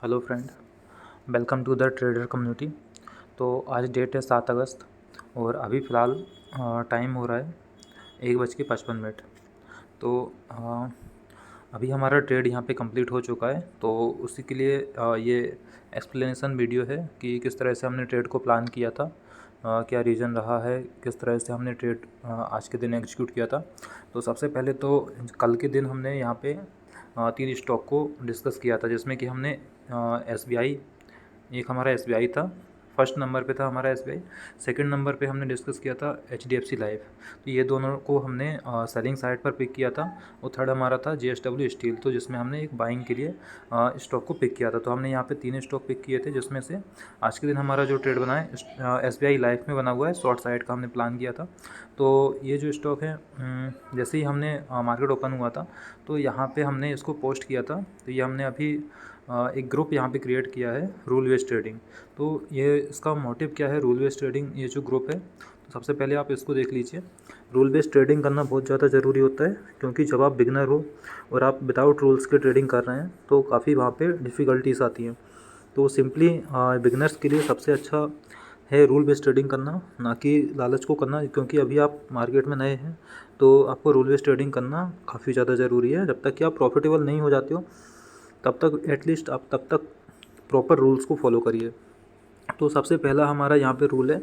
Hello friend, welcome to the trader community. तो आज date है 7 अगस्त और अभी फ़िलहाल टाइम हो रहा है 1:55। तो अभी हमारा ट्रेड यहाँ पे कंप्लीट हो चुका है। तो उसी के लिए ये एक्सप्लेनेशन वीडियो है कि किस तरह से हमने ट्रेड को प्लान किया था, क्या रीज़न रहा है, किस तरह से हमने ट्रेड आज के दिन एग्जीक्यूट किया था। तो सबसे पहले तो कल के दिन हमने यहाँ पे 3 स्टॉक को डिस्कस किया था, जिसमें कि हमने SBI, एक हमारा SBI था, फर्स्ट नंबर पे था हमारा SBI। सेकंड नंबर पे हमने डिस्कस किया था HDFC लाइफ। तो ये दोनों को हमने सेलिंग साइड पर पिक किया था। और थर्ड हमारा था JSW स्टील, तो जिसमें हमने एक बाइंग के लिए स्टॉक को पिक किया था। तो हमने यहाँ पे 3 स्टॉक पिक किए थे, जिसमें से आज के दिन हमारा जो ट्रेड बना है SBI लाइफ में बना हुआ है, शॉर्ट साइड का हमने प्लान किया था। तो ये जो स्टॉक है, जैसे ही हमने मार्केट ओपन हुआ था तो यहाँ पे हमने इसको पोस्ट किया था। तो ये हमने अभी एक ग्रुप यहाँ पे क्रिएट किया है, रूल बेस्ड ट्रेडिंग। तो ये इसका मोटिव क्या है, रूल बेस्ड ट्रेडिंग, ये जो ग्रुप है, तो सबसे पहले आप इसको देख लीजिए। रूल बेस्ड ट्रेडिंग करना बहुत ज़्यादा ज़रूरी होता है, क्योंकि जब आप बिगनर हो और आप विदाउट रूल्स के ट्रेडिंग कर रहे हैं तो काफ़ी वहाँ पे डिफ़िकल्टीज आती हैं। तो सिंपली बिगनर्स के लिए सबसे अच्छा है रूल बेस्ड ट्रेडिंग करना, ना कि लालच को करना। क्योंकि अभी आप मार्केट में नए हैं तो आपको रूल बेस्ड ट्रेडिंग करना काफ़ी ज़्यादा ज़रूरी है। जब तक कि आप प्रॉफिटेबल नहीं हो जाते हो तब तक एटलीस्ट आप तब तक प्रॉपर रूल्स को फॉलो करिए। तो सबसे पहला हमारा यहाँ पे रूल है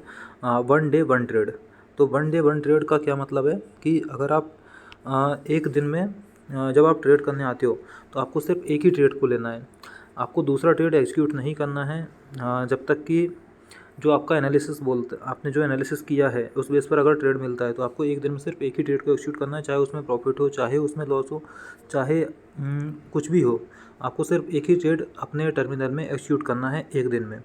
1 डे 1 ट्रेड। तो 1 डे 1 ट्रेड का क्या मतलब है कि अगर आप एक दिन में जब आप ट्रेड करने आते हो तो आपको सिर्फ एक ही ट्रेड को लेना है। आपको दूसरा ट्रेड एग्जीक्यूट नहीं करना है जब तक कि जो आपका एनालिसिस बोलते आपने जो एनालिसिस किया है उस बेस पर अगर ट्रेड मिलता है तो आपको एक दिन में सिर्फ एक ही ट्रेड को एग्जीक्यूट करना है, चाहे उसमें प्रॉफिट हो, चाहे उसमें लॉस हो, चाहे कुछ भी हो। आपको सिर्फ एक ही ट्रेड अपने टर्मिनल में एग्जीक्यूट करना है एक दिन में।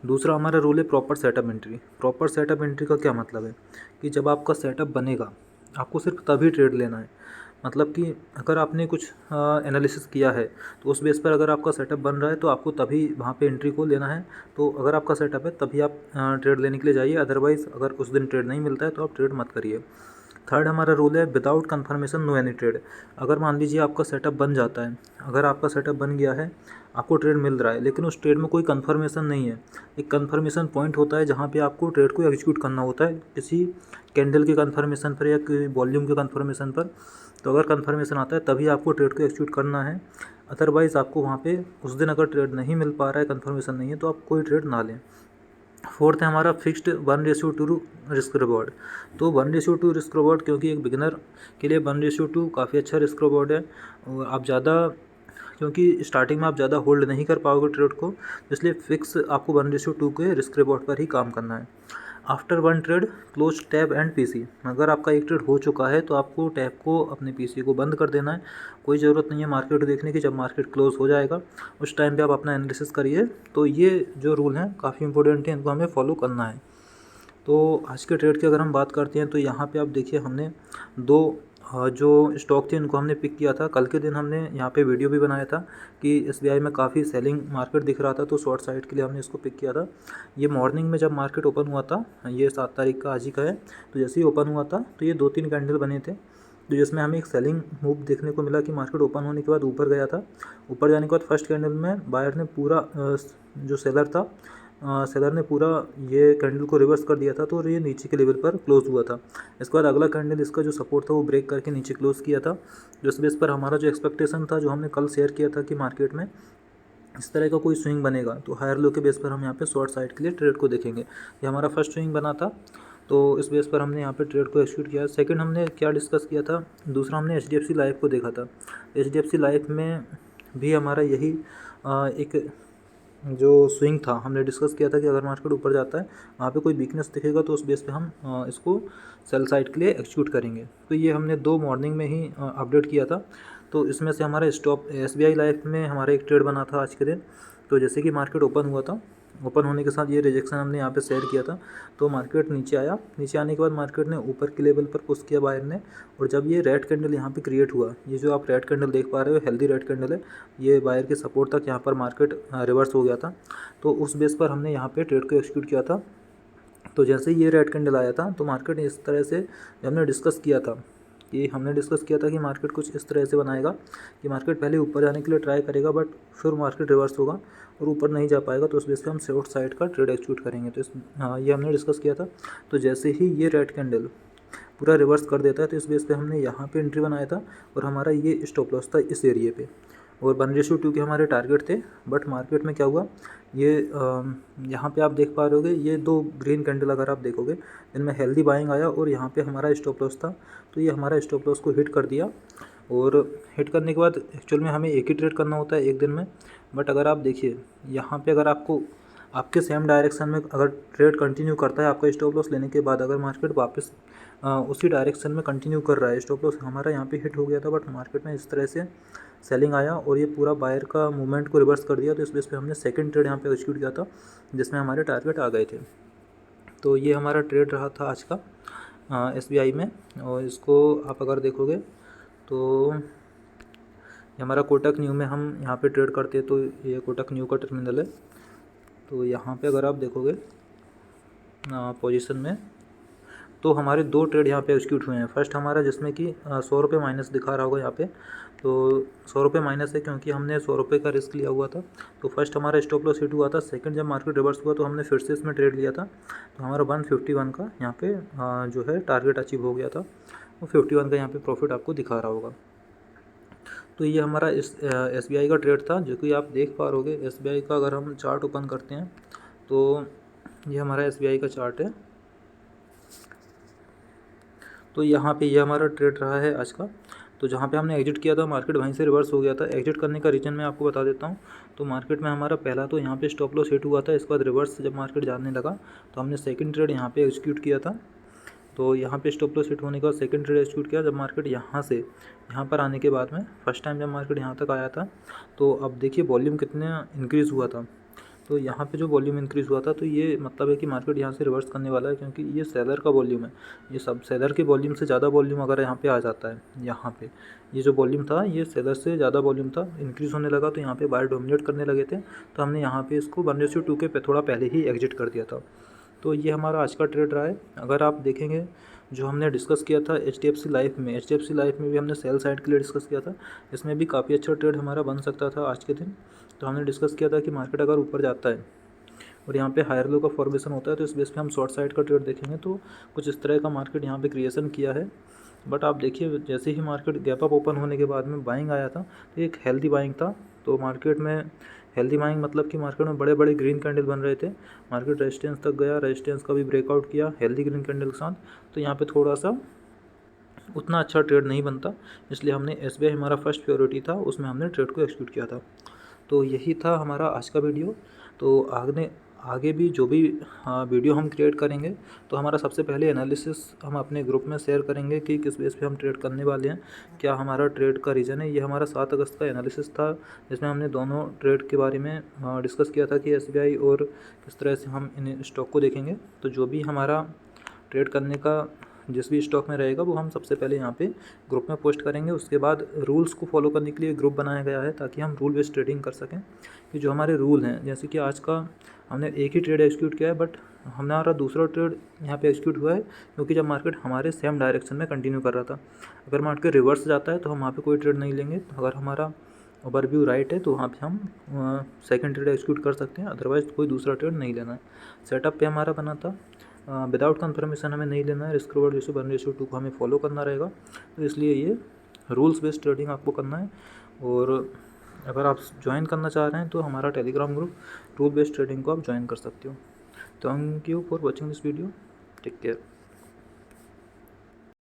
दूसरा हमारा रूल है proper setup entry. Proper setup entry का क्या मतलब है कि जब आपका सेटअप बनेगा आपको सिर्फ तभी ट्रेड लेना है। मतलब कि अगर आपने कुछ एनालिसिस किया है तो उस बेस पर अगर आपका सेटअप बन रहा है तो आपको तभी वहाँ पे एंट्री को लेना है। तो अगर आपका सेटअप है तभी आप ट्रेड लेने के लिए जाइए, अदरवाइज़ अगर उस दिन ट्रेड नहीं मिलता है तो आप ट्रेड मत करिए। थर्ड हमारा रूल है without confirmation no any trade. अगर मान लीजिए आपका सेटअप बन जाता है, अगर आपका सेटअप बन गया है, आपको ट्रेड मिल रहा है, लेकिन उस ट्रेड में कोई कंफर्मेशन नहीं है। एक कंफर्मेशन पॉइंट होता है जहाँ पे आपको ट्रेड को एग्जीक्यूट करना होता है, किसी कैंडल के कंफर्मेशन पर या किसी वॉल्यूम के कंफर्मेशन पर। तो अगर कंफर्मेशन आता है तभी आपको ट्रेड को एग्जीक्यूट करना है, अदरवाइज़ आपको वहाँ पे उस दिन अगर ट्रेड नहीं मिल पा रहा है, कंफर्मेशन नहीं है, तो आप कोई ट्रेड ना लें। फोर्थ है हमारा फिक्स्ड 1:2 रिस्क रिवॉर्ड। तो 1:2 रिस्क रिवॉर्ड, क्योंकि एक बिगिनर के लिए 1:2 काफ़ी अच्छा रिस्क रिवॉर्ड है। और आप ज़्यादा, क्योंकि स्टार्टिंग में आप ज़्यादा होल्ड नहीं कर पाओगे ट्रेड को, इसलिए फिक्स आपको 1:2 के रिस्क रिवॉर्ड पर ही काम करना है। After 1 trade close tab and PC. अगर आपका एक ट्रेड हो चुका है तो आपको टैब को, अपने पीसी को बंद कर देना है। कोई ज़रूरत नहीं है मार्केट देखने की। जब मार्केट क्लोज हो जाएगा उस टाइम पे आप अपना एनालिसिस करिए। तो ये जो रूल हैं काफ़ी इंपॉर्टेंट हैं, इनको हमें फॉलो करना है। तो आज के ट्रेड की अगर हम बात करते हैं तो यहाँ पे आप देखिए हमने दो जो स्टॉक थे इनको हमने पिक किया था। कल के दिन हमने यहाँ पे वीडियो भी बनाया था कि SBI में काफ़ी सेलिंग मार्केट दिख रहा था, तो शॉर्ट साइड के लिए हमने इसको पिक किया था। ये मॉर्निंग में जब मार्केट ओपन हुआ था, ये 7 तारीख का आज ही का है, तो जैसे ही ओपन हुआ था तो ये 2-3 कैंडल बने थे, तो जिसमें हमें एक सेलिंग मूव देखने को मिला कि मार्केट ओपन होने के बाद ऊपर गया था। ऊपर जाने के बाद फर्स्ट कैंडल में बायर ने पूरा जो सेलर था, सेलर ने पूरा ये कैंडल को रिवर्स कर दिया था, तो ये नीचे के लेवल पर क्लोज हुआ था। इसके बाद अगला कैंडल इसका जो सपोर्ट था वो ब्रेक करके नीचे क्लोज किया था। जिस बेस पर हमारा जो एक्सपेक्टेशन था, जो हमने कल शेयर किया था कि मार्केट में इस तरह का कोई स्विंग बनेगा, तो हायर लो के बेस पर हम यहाँ पे शॉर्ट साइड के लिए ट्रेड को देखेंगे। ये हमारा फर्स्ट स्विंग बना था, तो इस बेस पर हमने यहाँ पे ट्रेड को एक्सिक्यूट किया। सेकंड हमने क्या डिस्कस किया था, दूसरा हमने HDFC लाइफ को देखा था। HDFC लाइफ में भी हमारा यही एक जो स्विंग था, हमने डिस्कस किया था कि अगर मार्केट ऊपर जाता है, वहाँ पे कोई वीकनेस दिखेगा तो उस बेस पे हम इसको सेल साइड के लिए एक्सिक्यूट करेंगे। तो ये हमने 2 मॉर्निंग में ही अपडेट किया था। तो इसमें से हमारा स्टॉप SBI लाइफ में हमारा एक ट्रेड बना था आज के दिन। तो जैसे कि मार्केट ओपन हुआ था, ओपन होने के साथ ये रिजेक्शन हमने यहाँ पे शेयर किया था। तो मार्केट नीचे आया, नीचे आने के बाद मार्केट ने ऊपर के लेवल पर पुश किया बायर ने, और जब ये रेड कैंडल यहाँ पे क्रिएट हुआ, ये जो आप रेड कैंडल देख पा रहे हो हेल्दी रेड कैंडल है, ये बायर के सपोर्ट तक यहाँ पर मार्केट रिवर्स हो गया था। तो उस बेस पर हमने यहाँ पे ट्रेड को एक्सिक्यूट किया था। तो जैसे ही ये रेड कैंडल आया था तो मार्केट इस तरह से, जब हमने डिस्कस किया था कि हमने डिस्कस किया था कि मार्केट कुछ इस तरह से बनाएगा कि मार्केट पहले ऊपर जाने के लिए ट्राई करेगा, बट फिर मार्केट रिवर्स होगा और ऊपर नहीं जा पाएगा, तो उस बेस पे हम शॉर्ट साइड का ट्रेड एक्सिक्यूट करेंगे। तो ये हमने डिस्कस किया था। तो जैसे ही ये रेड कैंडल पूरा रिवर्स कर देता है तो इस बेस पे हमने यहाँ पे एंट्री बनाया था और हमारा ये स्टॉप लॉस था इस एरिए पे, और 1:2 के हमारे टारगेट थे। बट मार्केट में क्या हुआ, ये यहाँ पे आप देख पा रहे होगे, ये 2 ग्रीन कैंडल अगर आप देखोगे इनमें हेल्दी बाइंग आया और यहाँ पे हमारा स्टॉप लॉस था, तो ये हमारा स्टॉप लॉस को हिट कर दिया। और हिट करने के बाद एक्चुअल में हमें एक ही ट्रेड करना होता है एक दिन में, बट अगर आप देखिए यहाँ पे अगर आपको आपके सेम डायरेक्शन में अगर ट्रेड कंटिन्यू करता है आपका स्टॉप लॉस लेने के बाद, अगर मार्केट वापस उसी डायरेक्शन में कंटिन्यू कर रहा है, स्टॉप लॉस हमारा यहाँ पे हिट हो गया था, बट मार्केट में इस तरह से सेलिंग आया और ये पूरा बायर का मूवमेंट को रिवर्स कर दिया। तो इस बेस पे हमने सेकंड ट्रेड यहाँ पे एक्सिक्यूट किया था जिसमें हमारे टारगेट आ गए थे। तो ये हमारा ट्रेड रहा था आज का SBI में, और इसको आप अगर देखोगे तो ये हमारा कोटक न्यू में हम यहाँ पे ट्रेड करते हैं, तो ये कोटक न्यू का टर्मिनल है। तो यहाँ पे अगर आप देखोगे पोजीशन में, तो हमारे 2 ट्रेड यहाँ पे एक्सिक्यूट हुए हैं। फर्स्ट हमारा जिसमें कि 100 रुपये माइनस दिखा रहा होगा यहाँ पे, तो 100 रुपये माइनस है क्योंकि हमने 100 रुपये का रिस्क लिया हुआ था। तो फर्स्ट हमारा स्टॉप लॉस हिट हुआ था। सेकंड जब मार्केट रिवर्स हुआ तो हमने फिर से इसमें ट्रेड लिया था, तो हमारा 151 का यहाँ पे जो है टारगेट अचीव हो गया था, वो 51 का यहाँ पे प्रॉफिट आपको दिखा रहा होगा। तो ये हमारा इस SBI का ट्रेड था, जो कि आप देख पा रहोगे। SBI का अगर हम चार्ट ओपन करते हैं तो ये हमारा SBI का चार्ट है। तो यहाँ पे ये हमारा ट्रेड रहा है आज का। तो जहाँ पे हमने एग्जिट किया था मार्केट वहीं से रिवर्स हो गया था। एग्जिट करने का रीज़न मैं आपको बता देता हूँ। तो मार्केट में हमारा पहला तो यहाँ पे स्टॉप लॉस हिट हुआ था, इसके बाद रिवर्स जब मार्केट जाने लगा तो हमने सेकंड ट्रेड यहाँ पे एग्जीक्यूट किया था। तो यहाँ पे स्टॉप लॉस हिट होने के बाद सेकंड ट्रेड एग्जीक्यूट किया। जब मार्केट यहाँ से यहाँ पर आने के बाद में फर्स्ट टाइम जब मार्केट यहाँ तक आया था, तो अब देखिए वॉल्यूम कितना इंक्रीज़ हुआ था। तो यहाँ पे जो वॉल्यूम इंक्रीज़ हुआ था, तो ये मतलब है कि मार्केट यहाँ से रिवर्स करने वाला है, क्योंकि ये सेलर का वॉल्यूम है। ये सब सेलर के वॉल्यूम से ज़्यादा वॉल्यूम अगर यहाँ पे आ जाता है, यहाँ पे ये जो वॉल्यूम था ये सेलर से ज़्यादा वॉल्यूम था, इंक्रीज़ होने लगा, तो यहाँ पे बायर डोमिनेट करने लगे थे। तो हमने यहाँ पे इसको 1:2 के पे थोड़ा पहले ही एग्जिट कर दिया था। तो ये हमारा आज का ट्रेड रहा है। अगर आप देखेंगे जो हमने डिस्कस किया था HDFC लाइफ में, HDFC लाइफ में भी हमने सेल साइड के लिए डिस्कस किया था। इसमें भी काफ़ी अच्छा ट्रेड हमारा बन सकता था आज के दिन। तो हमने डिस्कस किया था कि मार्केट अगर ऊपर जाता है और यहाँ पे हायर लो का फॉर्मेशन होता है, तो इस बेस पे हम शॉर्ट साइड का ट्रेड देखेंगे। तो कुछ इस तरह का मार्केट यहाँ पे क्रिएशन किया है। बट आप देखिए जैसे ही मार्केट गैप अप ओपन होने के बाद में बाइंग आया था, तो एक हेल्दी बाइंग था। तो मार्केट में हेल्दी बाइंग मतलब कि मार्केट में बड़े बड़े ग्रीन कैंडल बन रहे थे। मार्केट रेजिस्टेंस तक गया, रेजिस्टेंस का भी ब्रेकआउट किया हेल्दी ग्रीन कैंडल के साथ। तो यहाँ पे थोड़ा सा उतना अच्छा ट्रेड नहीं बनता, इसलिए हमने SBI हमारा फर्स्ट प्रायोरिटी था, उसमें हमने ट्रेड को एक्सिक्यूट किया था। तो यही था हमारा आज का वीडियो। तो आगे भी जो भी वीडियो हम क्रिएट करेंगे, तो हमारा सबसे पहले एनालिसिस हम अपने ग्रुप में शेयर करेंगे कि किस बेस पे हम ट्रेड करने वाले हैं, क्या हमारा ट्रेड का रीज़न है। ये हमारा 7 अगस्त का एनालिसिस था, जिसमें हमने दोनों ट्रेड के बारे में डिस्कस किया था कि SBI और किस तरह से हम इन स्टॉक को देखेंगे। तो जो भी हमारा ट्रेड करने का जिस भी स्टॉक में रहेगा वो हम सबसे पहले यहाँ पे ग्रुप में पोस्ट करेंगे। उसके बाद रूल्स को फॉलो करने के लिए ग्रुप बनाया गया है, ताकि हम रूल बेस्ड ट्रेडिंग कर सकें। कि जो हमारे रूल हैं, जैसे कि आज का हमने एक ही ट्रेड एक्सिक्यूट किया है, बट हमारा दूसरा ट्रेड यहाँ पे एक्सिक्यूट हुआ है क्योंकि जब मार्केट हमारे सेम डायरेक्शन में कंटिन्यू कर रहा था। अगर मार्केट रिवर्स जाता है तो हम वहाँ पे कोई ट्रेड नहीं लेंगे। अगर हमारा ओवरव्यू राइट है तो वहाँ पे हम सेकंड ट्रेड एक्सिक्यूट कर सकते हैं, अदरवाइज़ कोई दूसरा ट्रेड नहीं लेना है। सेटअप पे हमारा बना था, विदाउट कंफर्मेशन हमें नहीं लेना है। रिस्क रिवॉर्ड रेशियो 1:2 को हमें फॉलो करना रहेगा। तो इसलिए ये रूल्स बेस्ड ट्रेडिंग आपको करना है। और अगर आप ज्वाइन करना चाह रहे हैं तो हमारा Telegram group rule based trading को आप ज्वाइन कर सकते हो। Thank you for watching this video. Take care.